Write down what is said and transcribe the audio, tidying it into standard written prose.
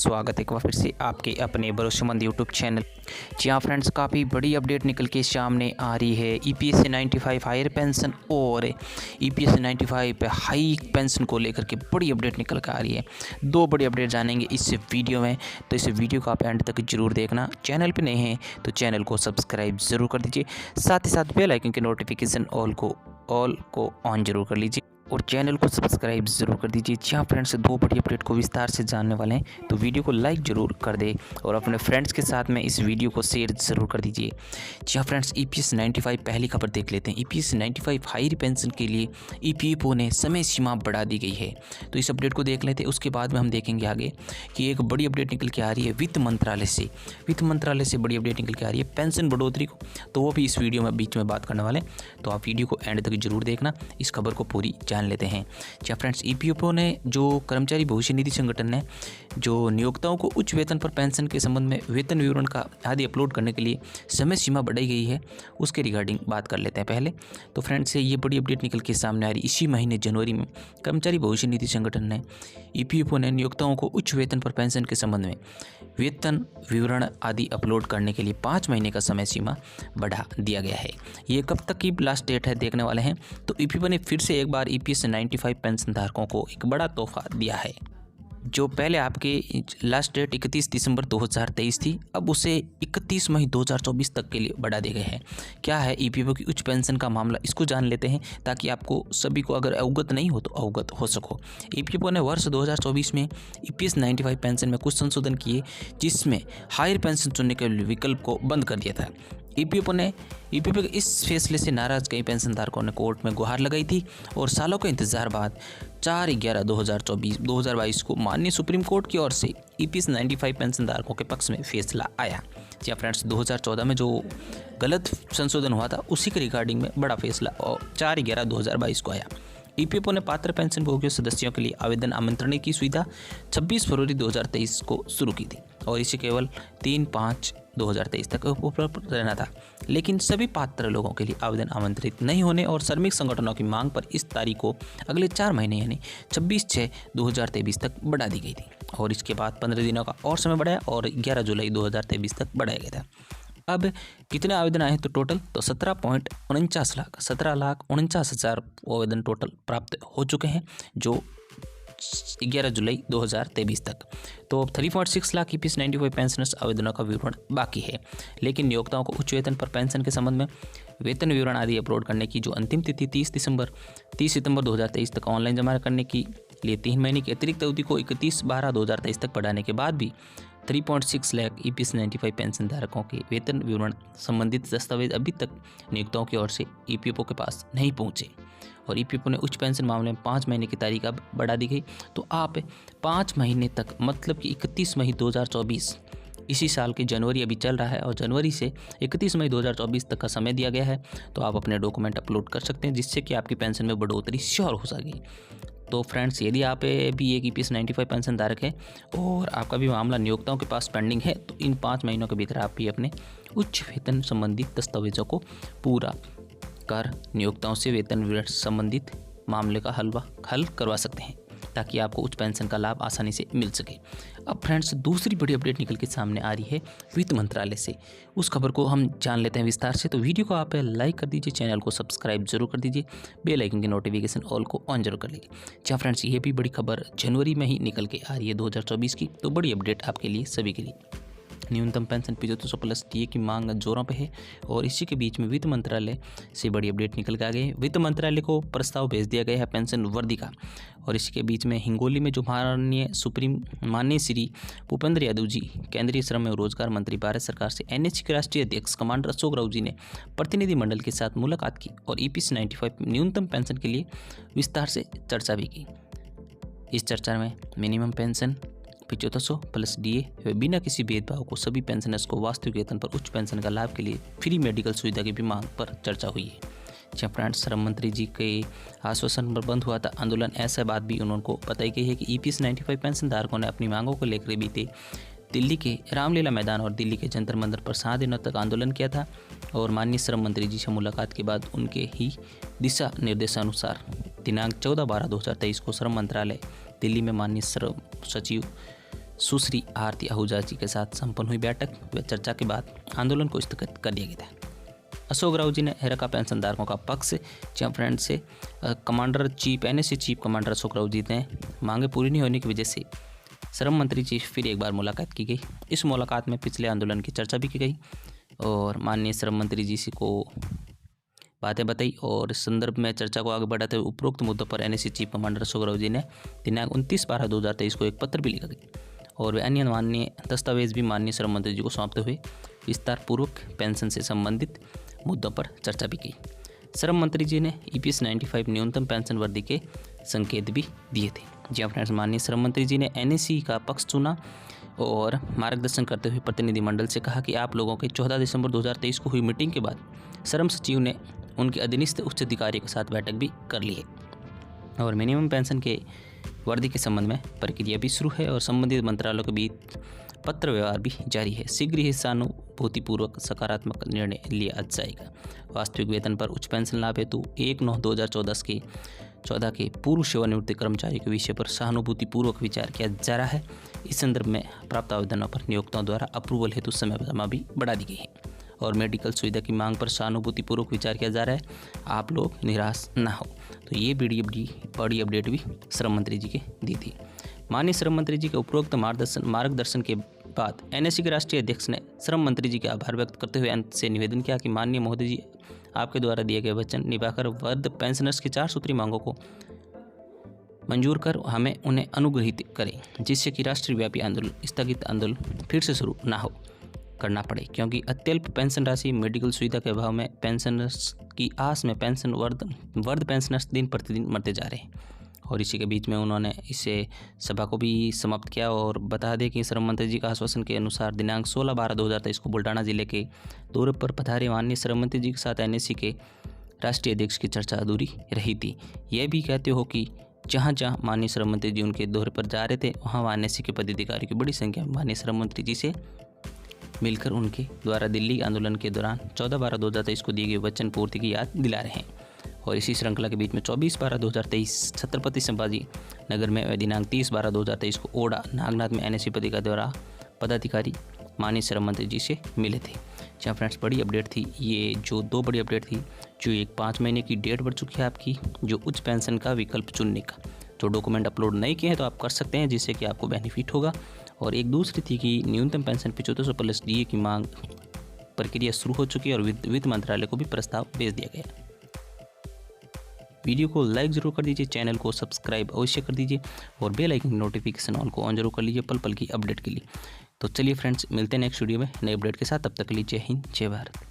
स्वागत है एक बार फिर से आपके अपने भरोसेमंद यूट्यूब चैनल। जी हाँ फ्रेंड्स, काफ़ी बड़ी अपडेट निकल के सामने आ रही है। ईपीएस 95 हायर पेंशन और ईपीएस 95 पे हाई पेंशन को लेकर के बड़ी अपडेट निकल कर आ रही है। दो बड़ी अपडेट जानेंगे इस वीडियो में, तो इस वीडियो को आप एंड तक जरूर देखना। चैनल पे नए हैं तो चैनल को सब्सक्राइब ज़रूर कर दीजिए, साथ ही साथ बेल आइकन के नोटिफिकेशन ऑल को ऑन जरूर कर लीजिए और चैनल को सब्सक्राइब ज़रूर कर दीजिए। जहाँ फ्रेंड्स दो बड़ी अपडेट को विस्तार से जानने वाले हैं तो वीडियो को लाइक ज़रूर कर दे और अपने फ्रेंड्स के साथ में इस वीडियो को शेयर ज़रूर कर दीजिए। जहाँ फ्रेंड्स ईपीएस 95 पहली खबर देख लेते हैं। ईपीएस 95 हायर पेंशन के लिए ईपीएफओ ने समय सीमा बढ़ा दी गई है, तो इस अपडेट को देख लेते हैं। उसके बाद में हम देखेंगे आगे कि एक बड़ी अपडेट निकल के आ रही है वित्त मंत्रालय से बड़ी अपडेट निकल के आ रही है पेंशन बढ़ोतरी को, तो वो भी इस वीडियो में बीच में बात करने वाले हैं। तो आप वीडियो को एंड तक जरूर देखना, इस खबर को पूरी जान लेते हैं। क्या फ्रेंड्स, ईपीएफओ ने जो कर्मचारी भविष्य निधि संगठन ने जो नियोक्ताओं को उच्च वेतन पर पेंशन के संबंध में वेतन विवरण का आदि अपलोड करने के लिए समय सीमा बढ़ाई गई है, उसके रिगार्डिंग बात कर लेते हैं पहले। तो फ्रेंड्स, ये बड़ी अपडेट निकल के सामने आ रही। इसी महीने जनवरी में कर्मचारी भविष्य निधि संगठन ने ईपीएफओ ने नियोक्ताओं को उच्च वेतन पर पेंशन के संबंध में वेतन विवरण आदि अपलोड करने के लिए 5 महीने का समय सीमा बढ़ा दिया गया है। ये कब तक की लास्ट डेट है देखने वाले हैं। तो ईपीएफओ ने फिर से एक बार ईपीएस 95 पेंशन धारकों को एक बड़ा तोहफा दिया है। जो पहले आपके लास्ट डेट 31 दिसंबर 2023 थी, अब उसे 31 मई 2024 तक के लिए बढ़ा दिया गया है। क्या है ईपीएफओ की उच्च पेंशन का मामला, इसको जान लेते हैं ताकि आपको सभी को अगर अवगत नहीं हो तो अवगत हो सको। ईपीएफओ ने वर्ष 2024 में ईपीएस 95 पेंशन में कुछ संशोधन किए, जिसमें हायर पेंशन चुनने के विकल्प को बंद कर दिया था। ईपीएफओ के इस फैसले से नाराज कई पेंशनधारकों ने कोर्ट में गुहार लगाई थी और सालों के इंतजार बाद 4/11/2022 को माननीय सुप्रीम कोर्ट की ओर से ईपीएस 95 पेंशनधारकों के पक्ष में फैसला आया। जी फ्रेंड्स, 2014 में जो गलत संशोधन हुआ था उसी के रिगार्डिंग में बड़ा फैसला और 4/11/2022 को आया। ईपीएफओ ने पात्र पेंशन भोगियों सदस्यों के लिए आवेदन आमंत्रण की सुविधा 26 फरवरी 2023 को शुरू की थी और इसे केवल 3/5/2023 तक उपलब्ध रहना था, लेकिन सभी पात्र लोगों के लिए आवेदन आमंत्रित नहीं होने और श्रमिक संगठनों की मांग पर इस तारीख को अगले 4 महीने यानी 26/6/2023 तक बढ़ा दी गई थी और इसके बाद 15 दिनों का और समय बढ़ाया और 11 जुलाई 2023 तक बढ़ाया गया था। अब कितने आवेदन आए हैं तो टोटल 17.49 लाख आवेदन टोटल प्राप्त हो चुके हैं, जो 11 जुलाई 2023 तक। तो 3.6 लाख ईपीएस 95 पेंशनर्स आवेदनों का विवरण बाकी है, लेकिन नियोक्ताओं को उच्च वेतन पर पेंशन के संबंध में वेतन विवरण आदि अपलोड करने की जो अंतिम तिथि 30 सितंबर 2023 तक ऑनलाइन जमा करने के लिए 3 महीने की अतिरिक्त अवधि को 31/12/2023 तक बढ़ाने के बाद भी 3.6 लाख ईपीएस 95 पेंशन धारकों के वेतन विवरण संबंधित दस्तावेज अभी तक नियोक्ताओं की ओर से ईपीएफओ के पास नहीं पहुंचे और ईपीएफओ ने उच्च पेंशन मामले में 5 महीने की तारीख अब बढ़ा दी गई। तो आप 5 महीने तक, मतलब कि 31 मई 2024, इसी साल की जनवरी अभी चल रहा है और जनवरी से 31 मई 2024 तक का समय दिया गया है, तो आप अपने डॉक्यूमेंट अपलोड कर सकते हैं, जिससे कि आपकी पेंशन में बढ़ोतरी श्योर हो सके। तो फ्रेंड्स, यदि आप भी एक ईपीएस 95 पेंशन धारक है और आपका भी मामला नियोक्ताओं के पास पेंडिंग है, तो इन 5 महीनों के भीतर आप भी अपने उच्च वेतन संबंधित दस्तावेजों को पूरा कर नियोक्ताओं से वेतन विवरण संबंधित मामले का हल करवा सकते हैं, ताकि आपको उच्च पेंशन का लाभ आसानी से मिल सके। अब फ्रेंड्स, दूसरी बड़ी अपडेट निकल के सामने आ रही है वित्त मंत्रालय से, उस खबर को हम जान लेते हैं विस्तार से। तो वीडियो को आप लाइक कर दीजिए, चैनल को सब्सक्राइब जरूर कर दीजिए, बेल आइकन के नोटिफिकेशन ऑल को ऑन जरूर कर लीजिए। जहाँ फ्रेंड्स, ये भी बड़ी खबर जनवरी में ही निकल के आ रही है 2024 की, तो बड़ी अपडेट आपके लिए सभी के लिए। न्यूनतम पेंशन 7500 प्लस टीए की मांग जोरों पे है और इसी के बीच में वित्त मंत्रालय से बड़ी अपडेट निकल के आ गई है। वित्त मंत्रालय को प्रस्ताव भेज दिया गया है पेंशन वृद्धि का और इसके के बीच में हिंगोली में जो माननीय श्री भूपेंद्र यादव जी, केंद्रीय श्रम एवं रोजगार मंत्री, भारत सरकार से एनएचए के राष्ट्रीय अध्यक्ष कमांडर अशोक राव जी ने प्रतिनिधिमंडल के साथ मुलाकात की और ईपीएस 95 न्यूनतम पेंशन के लिए विस्तार से चर्चा भी की। इस चर्चा में मिनिमम पेंशन 7500 प्लस डीए बिना किसी भेदभाव को सभी पेंशनर्स को वास्तविक वेतन पर उच्च पेंशन का लाभ के लिए फ्री मेडिकल सुविधा की भी मांग पर चर्चा हुई है। जहाँ फ्रेंड्स, श्रम मंत्री जी के आश्वासन पर बंद हुआ था आंदोलन, ऐसा बात भी उनको बताई गई है कि ईपीएस 95 पेंशन धारकों ने अपनी मांगों को लेकर बीते दिल्ली के रामलीला मैदान और दिल्ली के जंतर मंतर पर 7 दिनों तक आंदोलन किया था और माननीय श्रम मंत्री जी से मुलाकात के बाद उनके ही दिशा निर्देशानुसार दिनांक 14/12/2023 को श्रम मंत्रालय दिल्ली में माननीय श्रम सचिव सुश्री आरती आहूजा जी के साथ संपन्न हुई बैठक व चर्चा के बाद आंदोलन को स्थगित कर दिया गया था। अशोक राव जी ने हेरका पेंशनधारकों का पक्ष जहाँ फ्रेंड से commander chief NSC chief commander Ashok Rao ji ने मांगे पूरी नहीं होने की वजह से श्रम मंत्री जी फिर एक बार मुलाकात की गई। इस मुलाकात में पिछले आंदोलन की चर्चा भी की गई और माननीय श्रम मंत्री जी से को बातें बताई और इस संदर्भ में चर्चा को आगे बढ़ाते हुए उपरोक्त मुद्दों पर NSC chief commander Ashok Rao ji ने दिनांक 29/12/2023 को एक पत्र भी लिखा गया और वे अन्य माननीय दस्तावेज भी माननीय श्रम मंत्री जी को सौंपते हुए विस्तार पूर्वक पेंशन से संबंधित मुद्दों पर चर्चा भी की। श्रम मंत्री जी ने EPS 95 न्यूनतम पेंशन वृद्धि के संकेत भी दिए थे। जी हाँ फ्रेंड्स, माननीय श्रम मंत्री जी ने NSC का पक्ष चुना और मार्गदर्शन करते हुए प्रतिनिधिमंडल से कहा कि आप लोगों के 14 दिसंबर 2023 को हुई मीटिंग के बाद श्रम सचिव ने उनके अधीनस्थ उच्च अधिकारियों के साथ बैठक भी कर ली है और मिनिमम पेंशन के वृद्धि के संबंध में प्रक्रिया भी शुरू है और संबंधित मंत्रालयों के बीच पत्र व्यवहार भी जारी है। शीघ्र ही सहानुभूतिपूर्वक सकारात्मक निर्णय लिया जाएगा। वास्तविक वेतन पर उच्च पेंशन लाभ हेतु 1/9/2014 के पूर्व सेवानिवृत्त कर्मचारियों के विषय पर सहानुभूतिपूर्वक विचार किया जा रहा है। इस संदर्भ में प्राप्त आवेदनों पर नियोक्ताओं द्वारा अप्रूवल हेतु समय सीमा भी बढ़ा दी गई है और मेडिकल सुविधा की मांग पर सहानुभूतिपूर्वक विचार किया जा रहा है। आप लोग निराश ना हो। तो ये बड़ी अपडेट भी श्रम मंत्री जी के दी थी। माननीय श्रम मंत्री जी के उपरोक्त मार्गदर्शन के बाद NSC के राष्ट्रीय अध्यक्ष ने श्रम मंत्री जी के आभार व्यक्त करते हुए अंत से निवेदन किया कि माननीय महोदय जी, आपके द्वारा दिए गए वचन निभाकर वृद्ध पेंशनर्स की 4 सूत्री मांगों को मंजूर कर हमें उन्हें अनुग्रहित करें, जिससे कि राष्ट्रव्यापी स्थगित आंदोलन फिर से शुरू ना हो करना पड़े, क्योंकि अत्यल्प पेंशन राशि, मेडिकल सुविधा के अभाव में पेंशनर्स की आस में वृद्ध पेंशनर्स दिन प्रतिदिन मरते जा रहे हैं। और इसी के बीच में उन्होंने इसे सभा को भी समाप्त किया और बता दें कि श्रम मंत्री जी का आश्वासन के अनुसार दिनांक 16/12/2023 को बुल्डाना जिले के दौरे पर पधारे माननीय श्रम मंत्री जी के साथ NSC के राष्ट्रीय अध्यक्ष की चर्चा अधूरी रही थी। यह भी कहते हो कि जहाँ जहाँ माननीय श्रम मंत्री जी उनके दौरे पर जा रहे थे वहाँ NSC के पदाधिकारियों की बड़ी संख्या माननीय श्रम मंत्री जी से मिलकर उनके द्वारा दिल्ली आंदोलन के दौरान 14/12/2023 को दिए गए वचन पूर्ति की याद दिला रहे हैं। और इसी श्रृंखला के बीच में 24/12/2023 छत्रपति संभाजी नगर में दिनांक 30/12/2023 को ओडा नागनाथ में NSC पदाधिकारी माननीय श्रम मंत्री जी से मिले थे। जहाँ फ्रेंड्स, बड़ी अपडेट थी ये, जो 2 बड़ी अपडेट थी, जो एक 5 महीने की डेट बढ़ चुकी है आपकी, जो उच्च पेंशन का विकल्प चुनने का, जो डॉक्यूमेंट अपलोड नहीं किए हैं तो आप कर सकते हैं, जिससे कि आपको बेनिफिट होगा। और एक दूसरी थी कि न्यूनतम पेंशन 7500 प्लस DA की मांग प्रक्रिया शुरू हो चुकी है और वित्त मंत्रालय को भी प्रस्ताव भेज दिया गया। वीडियो को लाइक जरूर कर दीजिए, चैनल को सब्सक्राइब अवश्य कर दीजिए और बेल आइकन नोटिफिकेशन ऑन को ऑन जरूर कर लीजिए पल पल की अपडेट के लिए। तो चलिए फ्रेंड्स, मिलते हैं नेक्स्ट वीडियो में नए अपडेट के साथ। तब तक के लिए जय हिंद, जय भारत।